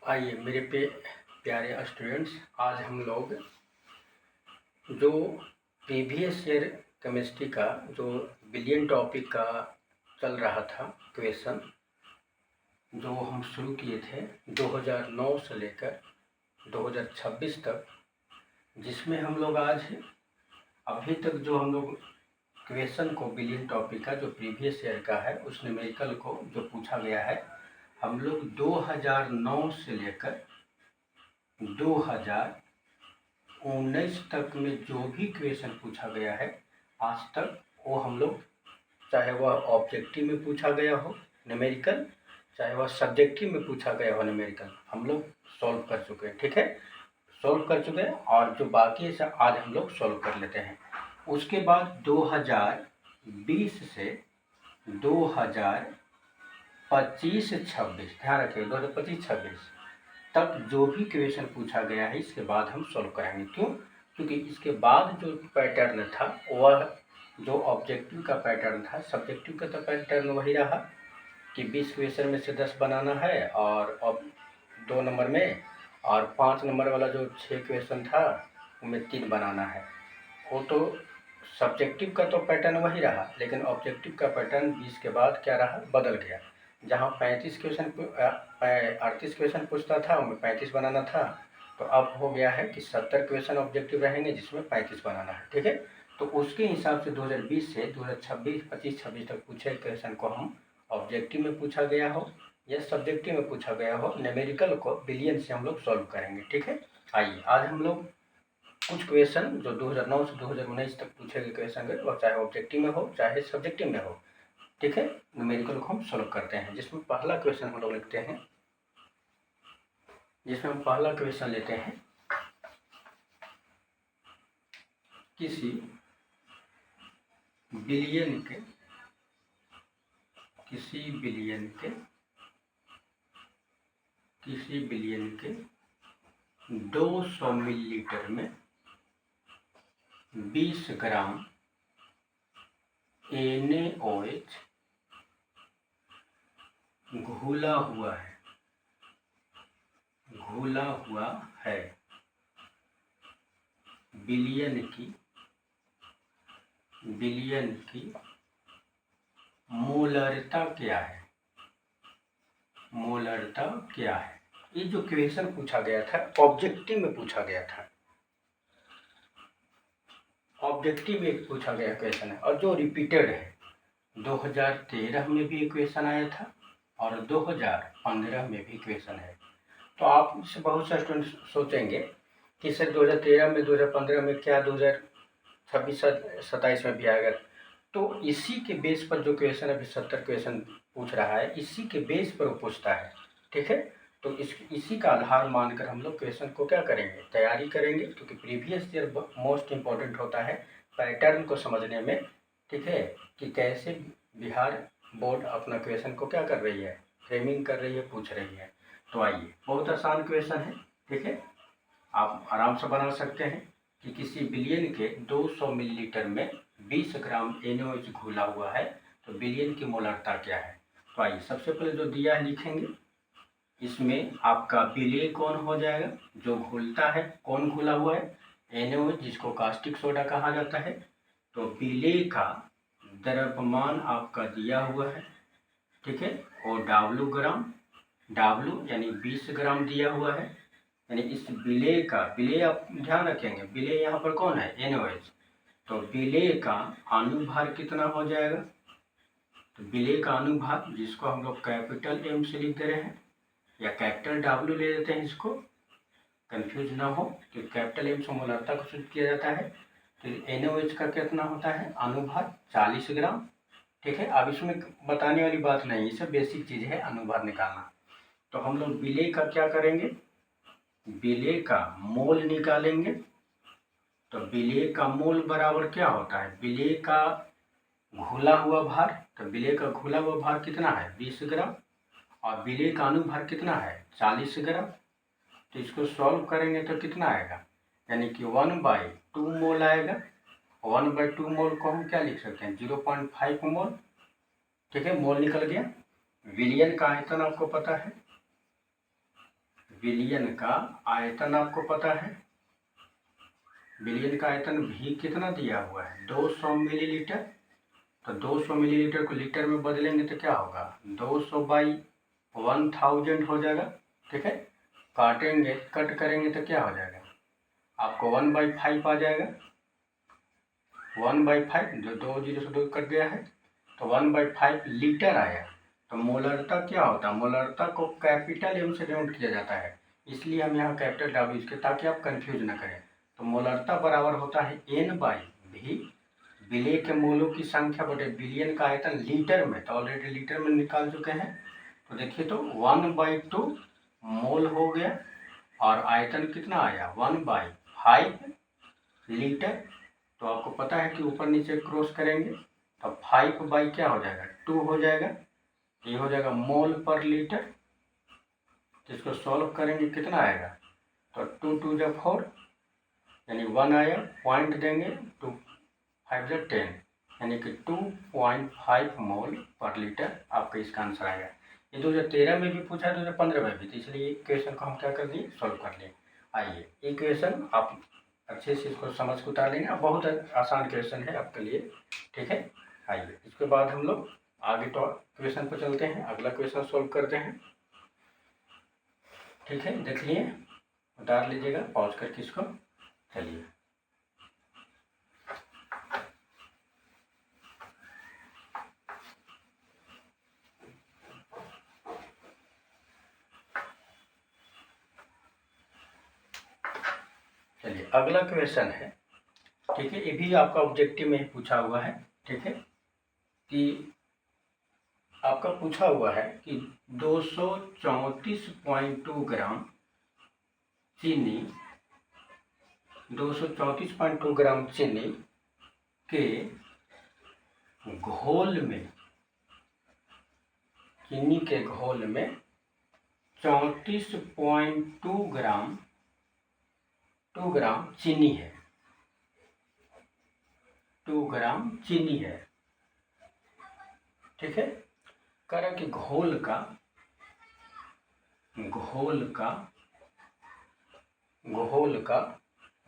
आइए मेरे प्यारे स्टूडेंट्स, आज हम लोग जो प्रीवियस ईयर केमिस्ट्री का जो बिलियन टॉपिक का चल रहा था क्वेश्चन, जो हम शुरू किए थे 2009 से लेकर 2026 तक, जिसमें हम लोग आज अभी तक जो हम लोग क्वेश्चन को बिलियन टॉपिक का जो प्रीवियस ईयर का है उस न्यूमेरिकल को जो पूछा गया है, हम लोग 2009 से लेकर 2019 तक में जो भी क्वेश्चन पूछा गया है आज तक, वो हम लोग, चाहे वह ऑब्जेक्टिव में पूछा गया हो न्यूमेरिकल, चाहे वह सब्जेक्टिव में पूछा गया हो न्यूमेरिकल, हम लोग सॉल्व कर चुके हैं। ठीक है, सॉल्व कर चुके हैं और जो बाकी है आज हम लोग सॉल्व कर लेते हैं। उसके बाद 2020 से 2025-26, ध्यान रखिए 2025-26 तक जो भी क्वेश्चन पूछा गया है इसके बाद हम सॉल्व कराएंगे। क्यों? क्योंकि इसके बाद जो पैटर्न था वह जो ऑब्जेक्टिव का पैटर्न था, सब्जेक्टिव का तो पैटर्न वही रहा कि 20 क्वेश्चन में से 10 बनाना है और 2 नंबर में, और 5 नंबर वाला जो 6 क्वेश्चन था उनमें 3 बनाना है। वो तो सब्जेक्टिव का तो पैटर्न वही रहा, लेकिन ऑब्जेक्टिव का पैटर्न 20 के बाद क्या रहा, बदल गया। जहाँ 38 क्वेश्चन पूछता था उनमें 35 बनाना था, तो अब हो गया है कि 70 क्वेश्चन ऑब्जेक्टिव रहेंगे जिसमें 35 बनाना है। ठीक है, तो उसके हिसाब से 2020 से 2025-26 तक पूछे क्वेश्चन को हम ऑब्जेक्टिव में पूछा गया हो या सब्जेक्टिव में पूछा गया हो, न्यूमेरिकल को बिलियन से हम लोग सॉल्व करेंगे। ठीक है, आइए आज हम लोग कुछ क्वेश्चन जो 2009 से 2019 तक पूछे गए क्वेश्चन है, वह चाहे ऑब्जेक्टिव में हो चाहे सब्जेक्टिव में हो, ठीक है, न्यूमेरिकल को हम सॉल्व करते हैं। जिसमें पहला क्वेश्चन हम लोग लिखते हैं, जिसमें हम पहला क्वेश्चन लेते हैं, किसी बिलियन के 200 मिलीलीटर में 20 ग्राम NaOH घुला हुआ है, बिलियन की मोलरता क्या है। ये जो क्वेश्चन पूछा गया था ऑब्जेक्टिव में पूछा गया था, ऑब्जेक्टिव में पूछा गया क्वेश्चन है और जो रिपीटेड है 2013 में भी क्वेश्चन आया था और 2015 में भी क्वेश्चन है। तो आप से बहुत से स्टूडेंट सोचेंगे कि सर 2013 में 2015 में क्या 2026-27 में भी आएगा। तो इसी के बेस पर जो क्वेश्चन अभी 70 क्वेश्चन पूछ रहा है, इसी के बेस पर वो पूछता है। ठीक है, तो इसी का आधार मानकर हम लोग क्वेश्चन को क्या करेंगे, तैयारी करेंगे, क्योंकि प्रीवियस ईयर मोस्ट इम्पोर्टेंट होता है पैटर्न को समझने में। ठीक है, कि कैसे बिहार बोर्ड अपना क्वेश्चन को क्या कर रही है, फ्रेमिंग कर रही है, पूछ रही है। तो आइए, बहुत आसान क्वेश्चन है। ठीक है, आप आराम से बना सकते हैं कि किसी बिलियन के 200 मिलीलीटर में 20 ग्राम NaOH घुला हुआ है, तो बिलियन की मोलरता क्या है। तो आइए, सबसे पहले जो दिया है लिखेंगे, इसमें आपका विलेय कौन हो जाएगा, जो घुलता है, कौन घुला हुआ है, NaOH, जिसको कास्टिक सोडा कहा जाता है। तो विलेय का द्रव्यमान आपका दिया हुआ है, ठीक है, और W यानी 20 ग्राम दिया हुआ है, यानी इस विलेय का, विलेय आप ध्यान रखेंगे, विलेय यहाँ पर कौन है, NaOH। तो विलेय का अनुभार कितना हो जाएगा, तो विलेय का अनुभार, जिसको हम लोग कैपिटल M से लिख दे रहे हैं या कैपिटल W ले लेते हैं, इसको कंफ्यूज ना हो, तो कैपिटल M से मोलरता को सूचित किया जाता है। तो NaOH का कितना होता है अनुभार, 40 ग्राम। ठीक है, अब इसमें बताने वाली बात नहीं, ये सब बेसिक चीज़ है अनुभार निकालना। तो हम लोग विलेय का क्या करेंगे, विलेय का मोल निकालेंगे। तो विलेय का मोल बराबर क्या होता है, विलेय का घुला हुआ भार। तो विलेय का घुला हुआ भार कितना है, 20 ग्राम, और विलेय का अनुभार कितना है, 40 ग्राम। तो इसको सॉल्व करेंगे तो कितना आएगा, यानी कि 1/2 मोल आएगा। 1/2 मोल को हम क्या लिख सकते हैं, 0.5 मोल। ठीक है, मोल निकल गया। विलियन का आयतन आपको पता है, विलयन का आयतन आपको पता है, विलयन का आयतन भी कितना दिया हुआ है 200 मिलीलीटर। तो 200 मिलीलीटर को लीटर में बदलेंगे तो क्या होगा 200/1000 हो जाएगा। ठीक है, काटेंगे कट करेंगे तो क्या हो जाएगा आपको 1/5 आ जाएगा। 1/5 जो 2 जीरो से 2 कट गया है तो 1/5 लीटर आया। तो मोलरता क्या होता है, मोलरता को कैपिटल एम से डिनोट किया जाता है, इसलिए हम यहाँ कैपिटल डाल इसके ताकि आप कंफ्यूज न करें। तो मोलरता बराबर होता है N/V, विलेय के मोलों की संख्या बटे विलयन का आयतन लीटर में। तो ऑलरेडी लीटर में निकाल चुके हैं, तो देखिए तो 1/2 मोल हो गया और आयतन कितना आया 1/5 लीटर। तो आपको पता है कि ऊपर नीचे क्रॉस करेंगे तो 5 बाई क्या हो जाएगा 2 हो जाएगा, ये हो जाएगा मोल पर लीटर। जिसको सॉल्व करेंगे कितना आएगा तो 2 2 जब 4 यानी 1 आया, पॉइंट देंगे 2 5 जब 10 यानी कि 2.5 मोल पर लीटर आपका इसका आंसर आएगा। ये 2013 में भी पूछा है, 2015 में भी, तो इसलिए क्वेश्चन को हम क्या कर दिए सॉल्व कर लिए। आइए ये क्वेश्चन आप अच्छे से इसको समझ के उतार लेंगे, अब बहुत आसान क्वेश्चन है आपके लिए। ठीक है, आइए इसके बाद हम लोग आगे तो क्वेश्चन पर चलते हैं, अगला क्वेश्चन सॉल्व करते हैं। ठीक है, देख लिए, उतार लीजिएगा पॉज करके इसको। चलिए चलिए अगला क्वेश्चन है। ठीक है, ये भी आपका ऑब्जेक्टिव में ही पूछा हुआ है। ठीक है, कि आपका पूछा हुआ है कि 234.2 ग्राम चीनी 234.2 ग्राम चीनी के घोल में, चीनी के घोल में 34.2 ग्राम 2 ग्राम चीनी है, 2 ग्राम चीनी है। ठीक है, कह रहा कि घोल का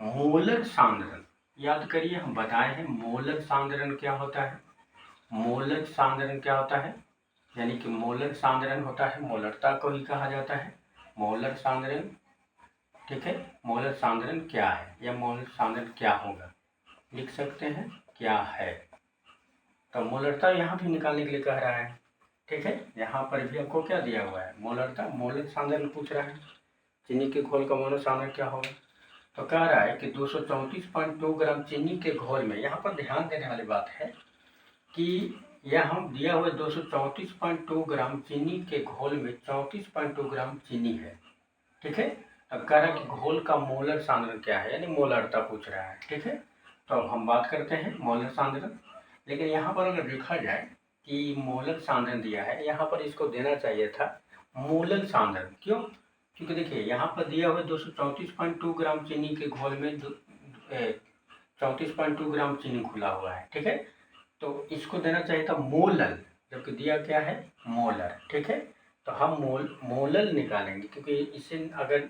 मोलर सांद्रण, याद करिए हम बताए हैं मोलर सांद्रण क्या होता है। मोलर सांद्रण क्या होता है, यानी कि मोलर सांद्रण होता है, मोलरता को ही कहा जाता है मोलर सांद्रण। ठीक है, मोलर सांद्रण क्या है या मोलर सांद्रण क्या होगा लिख सकते हैं क्या है। तो मोलरता यहाँ भी निकालने के लिए कह रहा है। ठीक है, यहाँ पर भी आपको क्या दिया हुआ है मोलरता, मोलर सांद्रण पूछ रहा है, चीनी के घोल का मोलर सांद्रण क्या होगा। तो कह रहा है कि 234.2 ग्राम चीनी के घोल में, यहाँ पर ध्यान देने वाली बात है कि यह हम दिया हुआ 234.2 ग्राम चीनी के घोल में 34.2 ग्राम चीनी है। ठीक है, अब कह रहा है कि घोल का मोलर सांद्रण क्या है, यानी मोलरता पूछ रहा है। ठीक है, तो अब हम बात करते हैं मोलर सांद्रण। लेकिन यहाँ पर अगर देखा जाए कि मोलर सांद्रण दिया है, यहाँ पर इसको देना चाहिए था मोलर सांद्रण। क्यों, क्योंकि देखिए यहाँ पर दिया हुआ 234.2 ग्राम चीनी के घोल में 34.2 ग्राम चीनी घुला हुआ है। ठीक है, तो इसको देना चाहिए था मोलर, जबकि दिया क्या है मोलर। ठीक है, तो हम मोलर निकालेंगे, क्योंकि इसे अगर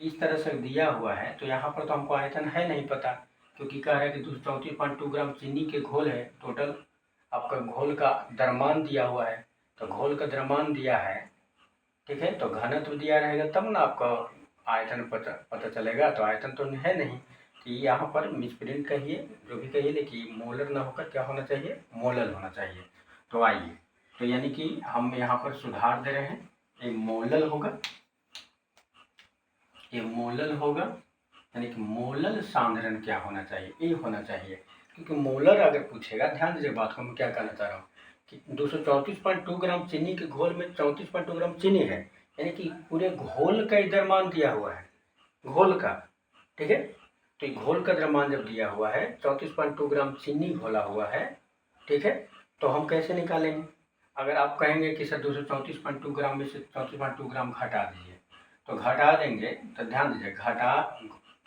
इस तरह से दिया हुआ है तो यहाँ पर तो हमको आयतन है नहीं पता, क्योंकि कह रहा है कि 234.2 ग्राम चीनी के घोल है, टोटल आपका घोल का द्रव्यमान दिया हुआ है। तो घोल का द्रव्यमान दिया है, ठीक है, तो घनत्व दिया रहेगा तब ना आपका आयतन पता चलेगा। तो आयतन तो है नहीं, कि यहाँ पर मिसप्रिंट कहिए जो भी कहिए, लेकिन मोलर ना होकर क्या होना चाहिए मोलर होना चाहिए। तो आइए, तो यानी कि हम यहाँ पर सुधार दे रहे हैं, ये मोलर होगा, ये मोलर होगा, यानी कि मोलर सांद्रण क्या होना चाहिए, ये होना चाहिए। क्योंकि मोलर अगर पूछेगा, ध्यान दीजिए बात को मैं क्या कहना चाह रहा हूँ कि 234.2 ग्राम चीनी के घोल में 34.2 ग्राम चीनी है, यानी कि पूरे घोल का ही द्रव्यमान दिया हुआ है, घोल का। ठीक है, तो ये घोल का द्रव्यमान जब दिया हुआ है 34.2 ग्राम चीनी घोला हुआ है। ठीक है, तो हम कैसे निकालेंगे, अगर आप कहेंगे कि सर 234.2 ग्राम में से 34.2 ग्राम घटा दीजिए, तो घटा देंगे तो ध्यान दीजिए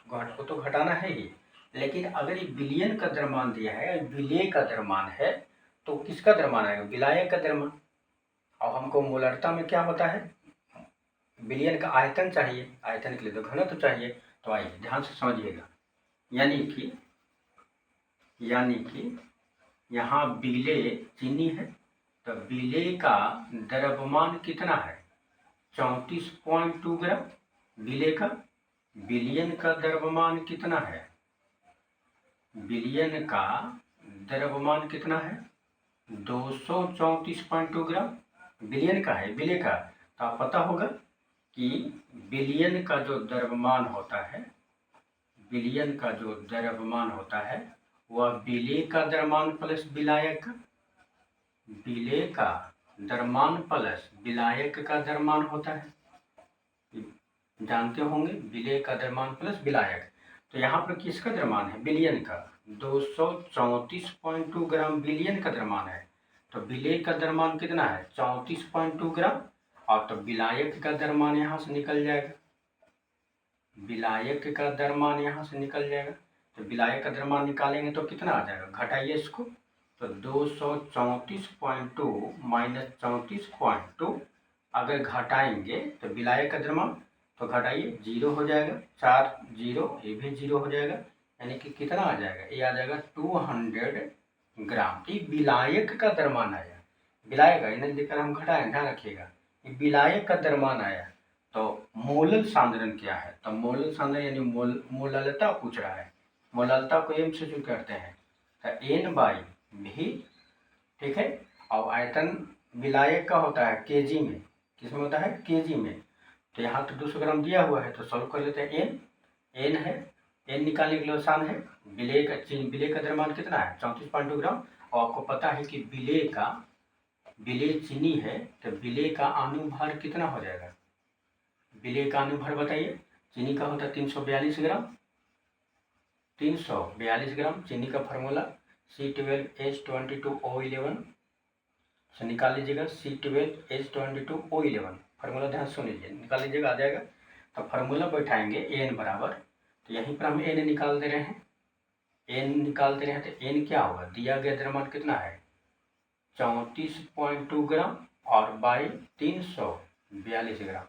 घट को तो घटाना है ही, लेकिन अगर ये विलयन का द्रव्यमान दिया है, विलेय का द्रव्यमान है, तो किसका द्रव्यमान आएगा विलायक का द्रव्यमान। और हमको मोलरता में क्या होता है बिलियन का आयतन चाहिए, आयतन के लिए तो घनत्व चाहिए। तो आइए ध्यान से समझिएगा, यानी कि यहाँ बिले चीनी है, तो बिले का द्रव्यमान कितना है 34.2 ग्राम बिले का। बिलियन का द्रव्यमान कितना है, बिलियन का द्रव्यमान कितना है 234.2 ग्राम बिलियन का है, बिले का। तो आप पता होगा कि बिलियन का जो द्रव्यमान होता है, बिलियन का जो द्रव्यमान होता है वह बिले का द्रव्यमान प्लस विलायक, बिले का द्रव्यमान प्लस विलायक का द्रव्यमान होता है, जानते होंगे बिले का द्रव्यमान प्लस विलायक। तो यहाँ पर किसका द्रव्यमान है, बिलियन का। 234.2 ग्राम बिलियन का द्रव्यमान है, तो बिले का द्रव्यमान कितना है 34.2 ग्राम, और तो विलायक का द्रव्यमान यहाँ से निकल जाएगा, विलायक का द्रव्यमान यहाँ से निकल जाएगा। तो विलायक का द्रव्यमान निकालेंगे तो कितना आ जाएगा, घटाइए इसको, तो 234.2 माइनस 34.2 अगर घटाएंगे तो विलायक का द्रव्यमान, तो घटाइए 0 हो जाएगा, 4 0, ये भी 0 हो जाएगा, यानी कि कितना आ जाएगा, ये आ जाएगा 200 ग्राम। ये विलायक का द्रव्यमान आया, विलायक इन्हें लेकर हम घटाएं, ध्यान रखिएगा, ये विलायक का द्रव्यमान आया। तो मोलल सांद्रण क्या है, तो मोलल सांद्रण यानी मोललता पूछ रहा है, मोललता को एम से शुरू करते हैं, तो एन बाई भी, ठीक है। और आयतन विलायक का होता है केजी में, किसमें होता है केजी में। तो यहाँ तो 200 ग्राम दिया हुआ है, तो सॉल्व कर लेते हैं। एन है, एन निकालने के लिए आसान है। बिले का द्रव्यमान कितना है 34.2 ग्राम, और आपको पता है कि बिले चीनी है, तो बिले का अनुभार कितना हो जाएगा, बिले का अनुभार बताइए। चीनी का होता है 342 ग्राम, 342 ग्राम चीनी का फार्मूला C12H22O11 से निकाल लीजिएगा, C12H22O11 फार्मूला ध्यान सुन लीजिए, निकाल लीजिएगा, आ जाएगा। तो फार्मूला बैठाएंगे एन बराबर, तो यहीं पर हम एन निकाल दे रहे हैं, एन निकाल दे रहे हैं, तो एन क्या होगा, दिया गया द्रव्यमान कितना है 34.2 ग्राम और बाई 342 ग्राम,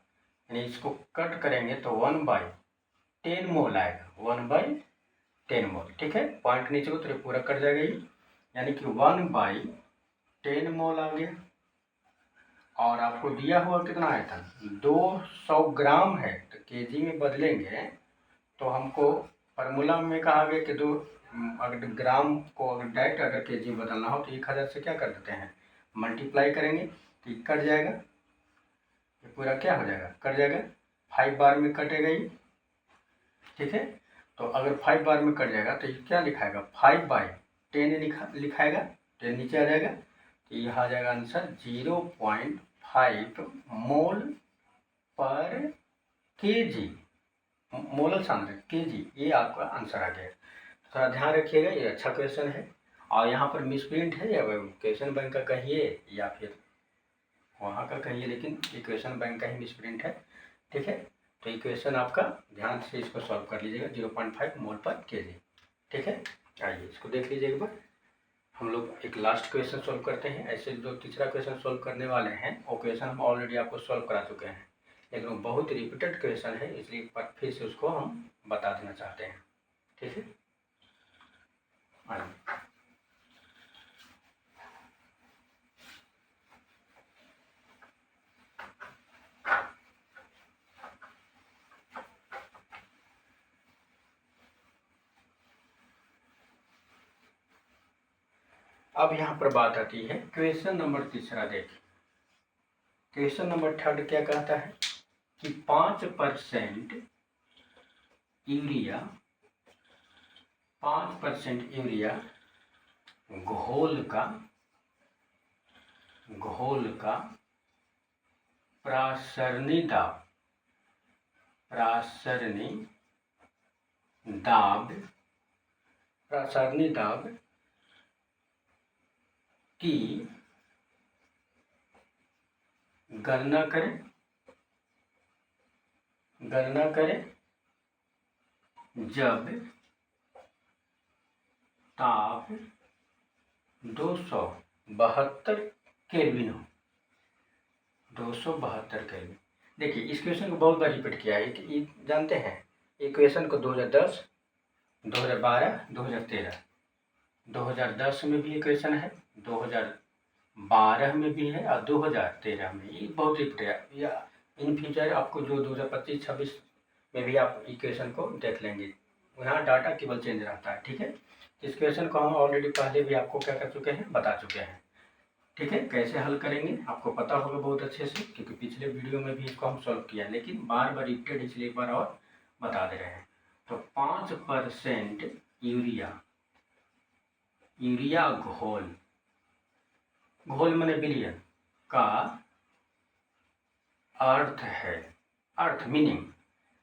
यानी इसको कट करेंगे तो 1/10 मोल आएगा, 1/10 मोल, ठीक है। पॉइंट नीचे को तो पूरा कट जाएगा ये, यानी कि 1/10 मोल आ गया। और आपको दिया हुआ कितना आया था 200 ग्राम है, तो केजी में बदलेंगे तो हमको फार्मूला में कहा गया कि अगर ग्राम को अगर डायरेक्ट अगर केजी में बदलना हो तो 1000 से क्या कर देते हैं मल्टीप्लाई करेंगे, तो ये कट जाएगा, ये पूरा क्या हो जाएगा कट जाएगा, 5 बार में कटेगा ये, ठीक है। तो अगर 5 बार में कट जाएगा तो ये क्या लिखाएगा 5/10 लिखाएगा, 10 नीचे आ जाएगा, तो यह आ जाएगा आंसर 0.5 मोल पर केजी, मोलल सांद्रता केजी, ये आपका आंसर आ गया। थोड़ा ध्यान रखिएगा, ये अच्छा क्वेश्चन है। और यहाँ पर मिसप्रिंट है, या क्वेश्चन बैंक का कहिए या फिर वहाँ का कहिए, लेकिन ये क्वेश्चन बैंक का ही मिसप्रिंट है, ठीक है। तो ये क्वेश्चन आपका ध्यान से इसको सॉल्व कर लीजिएगा, 0.5 मोल पर केजी, ठीक है। आइए इसको देख लीजिए एक बार, हम लोग एक लास्ट क्वेश्चन सॉल्व करते हैं। ऐसे जो तीसरा क्वेश्चन सॉल्व करने वाले हैं वो क्वेश्चन हम ऑलरेडी आपको सॉल्व करा चुके हैं, लेकिन वो बहुत रिपीटेड क्वेश्चन है, इसलिए एक बार फिर से उसको हम बता देना चाहते हैं, ठीक है। आइए अब यहाँ पर बात आती है क्वेश्चन नंबर तीसरा। देखिए क्वेश्चन नंबर थर्ड क्या कहता है कि 5% यूरिया, 5% यूरिया घोल का प्रासरणी दाब की गणना करें जब ताप 272 केल्विन हो, 272 केल्विन। देखिए इस क्वेश्चन को बहुत बार रिपीट किया है कि ये जानते हैं इक्वेशन को 2010, 2012, 2013, 2010 में भी इक्वेशन है, 2012 में भी है और 2013 में। ये बहुत रिपीट है, या इन फ्यूचर आपको जो 2025-26 में भी आप इक्वेशन को देख लेंगे, यहाँ डाटा केवल चेंज रहता है। ठीक है, इस क्वेश्चन को हम ऑलरेडी पहले भी आपको क्या कर चुके हैं, बता चुके हैं। ठीक है, कैसे हल करेंगे आपको पता होगा बहुत अच्छे से, क्योंकि पिछले वीडियो में भी इसको हम सॉल्व किया है, लेकिन बार बार रिपीटेड इसलिए एक बार और बता दे रहे हैं। तो 5% यूरिया घोल, घोल माने बिलियन का अर्थ है, अर्थ मीनिंग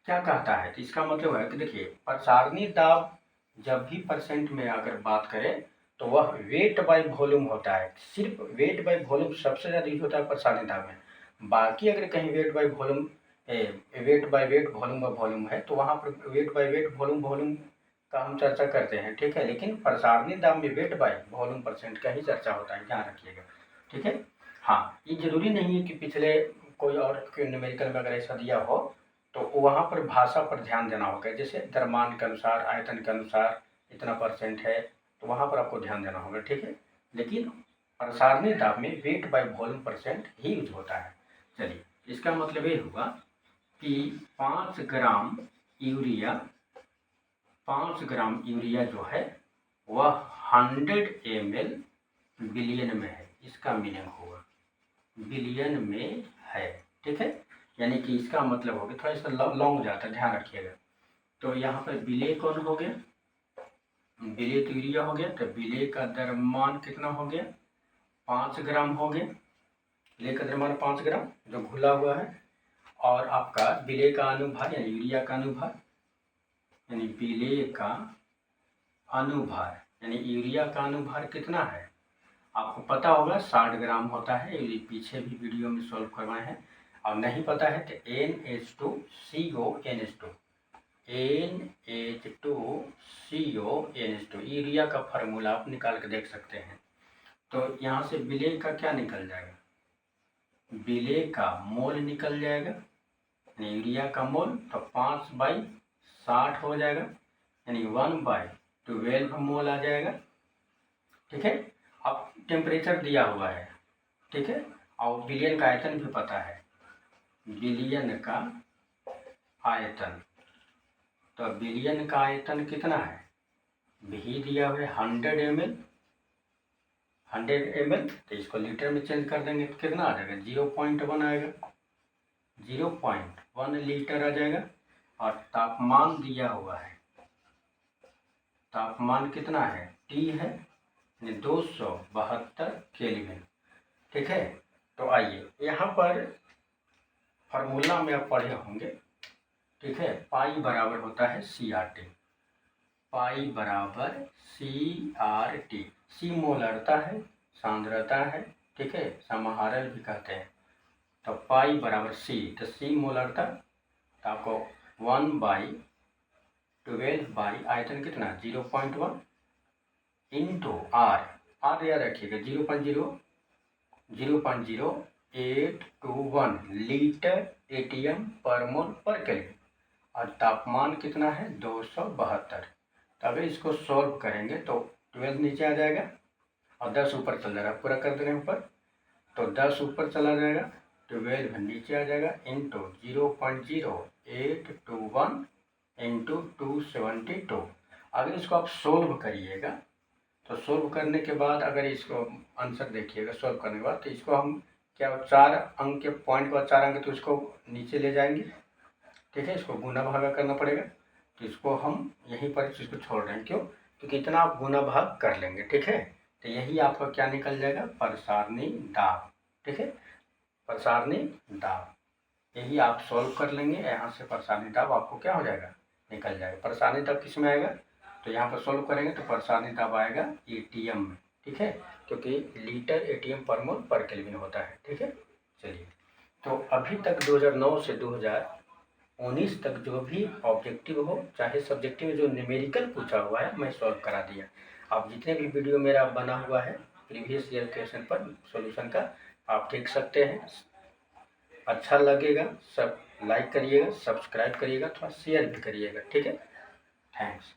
क्या कहता है, तो इसका मतलब है कि देखिए प्रसारणी दाब जब भी परसेंट में अगर बात करें तो वह वेट बाय वॉल्यूम होता है। सिर्फ वेट बाय वॉल्यूम सबसे ज़्यादा यूज होता है प्रसारणी दाब में। बाकी अगर कहीं weight by volume weight by weight volume by volume है तो वहाँ पर वेट बाय वेट वॉल्यूम का हम चर्चा करते हैं। ठीक है, लेकिन प्रसारणी दाब में वेट बाय वॉल्यूम परसेंट का ही चर्चा होता है, ध्यान रखिएगा। ठीक है, हाँ ये जरूरी नहीं है कि पिछले कोई और न्यूमेरिकल में अगर ऐसा दिया हो तो वहाँ पर भाषा पर ध्यान देना होगा, जैसे द्रव्यमान के अनुसार, आयतन के अनुसार इतना परसेंट है, तो वहाँ पर आपको ध्यान देना होगा। ठीक है, लेकिन प्रसारणी दाब में weight by volume percent he use होता है। चलिए, इसका मतलब ये हुआ कि 5 ग्राम यूरिया जो है वह 100 ml बिलियन में है, इसका मीनिंग होगा बिलियन में है। ठीक है, यानी कि इसका मतलब हो गया, थोड़ा सा लॉन्ग जाता है, ध्यान रखिएगा। तो यहाँ पर बिले कौन हो गया, बिले तो यूरिया हो गया, तो बिले का द्रव्यमान कितना हो गया, 5 ग्राम हो गया। बिले का द्रव्यमान 5 ग्राम जो घुला हुआ है, और आपका बिले का अनुभार यानी यूरिया का अनुभार, यानी बिले का अनुभार यानी यूरिया का अनुभार कितना है आपको पता होगा, 60 ग्राम होता है। ये पीछे भी वीडियो में सॉल्व करवाए हैं। और नहीं पता है तो NH2CO यूरिया का फार्मूला आप निकाल के देख सकते हैं। तो यहाँ से बिले का क्या निकल जाएगा, बिले का मोल निकल जाएगा, यूरिया का मोल, तो 5/60 हो जाएगा, यानी 1/12 मोल आ जाएगा। ठीक है, अब टेम्परेचर दिया हुआ है। ठीक है, और बिलियन का आयतन भी पता है, बिलियन का आयतन, तो बिलियन का आयतन कितना है, भी दिया हुआ है 100 ml, तो इसको लीटर में चेंज कर देंगे तो कितना आ जाएगा, 0.1 आएगा, 0.1 लीटर आ जाएगा। और तापमान दिया हुआ है, तापमान कितना है, T है, 272 केल्विन। ठीक है, तो आइए यहाँ पर फार्मूला में आप पढ़े होंगे। ठीक है, पाई बराबर होता है CRT, पाई बराबर CRT, सी मोलरता है, सांद्रता है। ठीक है, समाहरण भी कहते हैं। तो पाई बराबर C, तो C मोलरता, तो आपको 1/12 आयतन कितना 0.1 इंटू R याद रखिएगा 0.0821 लीटर ATM पर मोल पर केल्विन, और तापमान कितना है 272। तो अगर इसको सॉल्व करेंगे तो 12 नीचे आ जाएगा और 10 ऊपर चल जाएगा, पूरा कर देंगे ऊपर, तो 10 ऊपर चला जाएगा, 12 नीचे आ जाएगा, इंटू 0.0821 इंटू 272। अगर इसको आप सोल्व करिएगा तो सोल्व करने के बाद अगर इसको आंसर देखिएगा, सोल्व करने के बाद तो इसको हम क्या 4 अंक के पॉइंट का 4 अंक तो इसको नीचे ले जाएंगे। ठीक है, इसको गुना भागा करना पड़ेगा, तो इसको हम यहीं पर इसको छोड़ रहे हैं, क्यों, क्योंकि इतना आप गुना भाग कर लेंगे। ठीक है, तो यही आपका क्या निकल जाएगा, प्रसारणी दाब। ठीक है, प्रसारणी दाब, यही आप सॉल्व कर लेंगे, यहाँ से प्रसारणी दाब आपको क्या हो जाएगा, निकल जाएगा। प्रसारणी दाब किस में आएगा, तो यहाँ पर सॉल्व करेंगे तो प्रसारणी दाब आएगा ATM में। ठीक है, क्योंकि लीटर ATM पर मोल पर केल्विन होता है। ठीक है, चलिए, तो अभी तक 2009 से 2019 तक जो भी ऑब्जेक्टिव हो चाहे सब्जेक्टिव में जो न्यूमेरिकल पूछा हुआ है मैं सॉल्व करा दिया। आप जितने भी वीडियो मेरा बना हुआ है प्रीवियस ईयर क्वेश्चन पर सॉल्यूशन का, आप देख सकते हैं। अच्छा लगेगा सब लाइक करिएगा, सब्सक्राइब करिएगा, थोड़ा शेयर भी करिएगा, ठीक है। थैंक्स।